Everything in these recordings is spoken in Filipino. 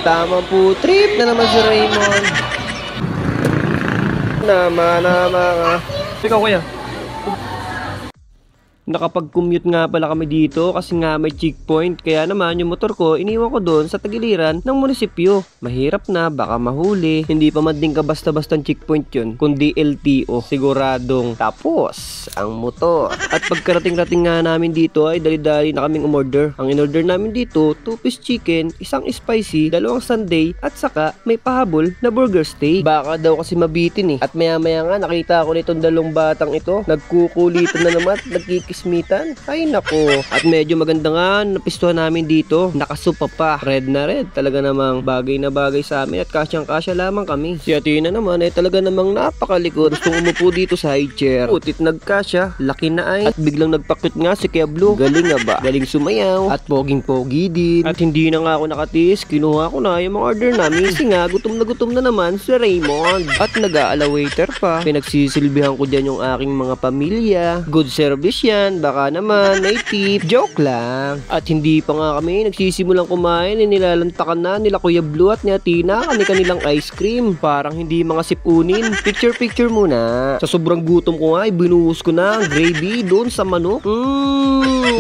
Tamang po trip na naman si Raymond. Nama. Ikaw kuya. Nakapag-commute nga pala kami dito kasi nga may checkpoint. Kaya naman yung motor ko iniwan ko doon sa tagiliran ng munisipyo. Mahirap na, baka mahuli. Hindi pa man din ka basta-bastang checkpoint yun, kundi LTO. Siguradong tapos ang motor. At pagkarating-rating nga namin dito ay dali-dali na kaming umorder. Ang in-order namin dito, 2-piece chicken, isang spicy, 2 sundae, at saka may pahabol na burger steak. Baka daw kasi mabitin eh. At maya-maya nga nakita ko nitong 2 batang ito. Nagkukulitan na naman at nagkikismitan. Ay nako. At medyo maganda nga napistuhan namin dito. Nakasupa pa. Red na red. Talaga namang bagay na bagay sa amin at kasyang-kasya lamang kami. Si Athena naman ay talaga namang napakalikod. Gustong umupo dito sa high chair. Putit nagkasya. Laki na ay. At biglang nagpakit nga si Kuya Blue. Galing nga ba? Galing sumayaw. At poging-pogi din. At hindi na nga ako nakatiis. Kinuha ko na yung mga order namin. Kasi nga gutom na naman si Raymond. At nag-aala waiter pa. Pinagsisilbihan ko dyan yung aking mga pamilya. Good service yan. Baka naman may tip. Joke lang. At hindi pa nga kami nagsisimulang kumain. Nilalantakan na nila Kuya Blue at ni Athena kanilang ice cream. Parang hindi mga sipunin. Picture muna. Sa sobrang gutom ko nga, binuhos ko na ang gravy doon sa manok.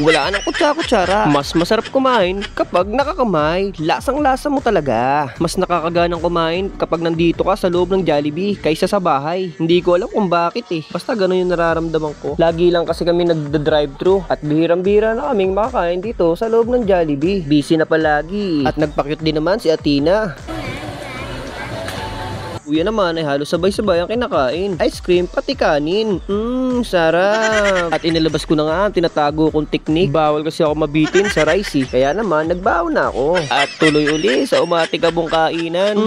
Wala nang kutsa-kutsara. Mas masarap kumain kapag nakakamay. Lasang-lasa mo talaga. Mas nakakaganang kumain kapag nandito ka sa loob ng Jollibee kaysa sa bahay. Hindi ko alam kung bakit eh. Basta ganun yung nararamdaman ko. Lagi lang kasi kami nagda-drive-thru at bihirang-bihira na kaming makakain dito sa loob ng Jollibee. Busy na palagi. At nagpa-cute din naman si Athena. Kuya naman ay halos sabay-sabay ang kinakain. Ice cream pati kanin. Sarap. At inilabas ko na nga ang tinatago kong teknik. Bawal kasi ako mabitin sa rice eh. Kaya naman nagbaon na ako. At tuloy uli sa umatikabong kainan.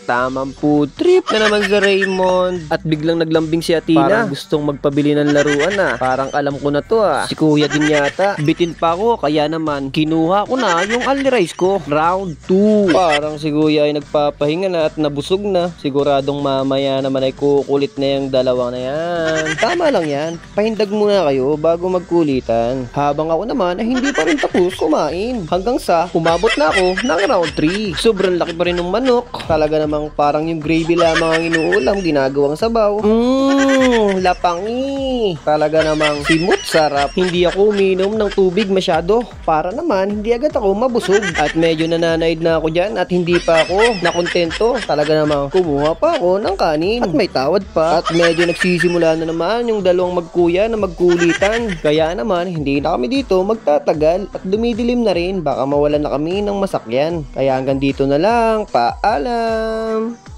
Tamang food trip na naman si Raymond. At biglang naglambing si Athena. Parang gustong magpabili ng laruan ah. Parang alam ko na to ah. Si kuya din yata. Bitin pa ako kaya naman kinuha ko na yung only rice ko. Round 2. Parang si kuya ay nagpapahinga na at nabusog na. Siguradong mamaya naman ay kukulit na yung dalawang na yan. Tama lang yan. Pahindag muna kayo bago magkulitan. Habang ako naman ay hindi pa rin tapos kumain. Hanggang sa umabot na ako ng round 3. Sobrang laki pa rin ng manok. Talaga namang parang yung gravy lamang ang inuulam. Ginagawang sabaw. Lapangi. Talaga namang simut sarap. Hindi ako uminom ng tubig masyado. Para naman hindi agad ako mabusog. At medyo nananaid na ako dyan at hindi pa ako nakontento. Talaga namang kumuha pa ako ng kanin at may tawad pa. At medyo nagsisimula na naman yung dalawang magkuya na magkulitan. Kaya naman hindi na kami dito magtatagal at dumidilim na rin. Baka mawalan na kami ng masakyan. Kaya hanggang dito na lang. Paalam.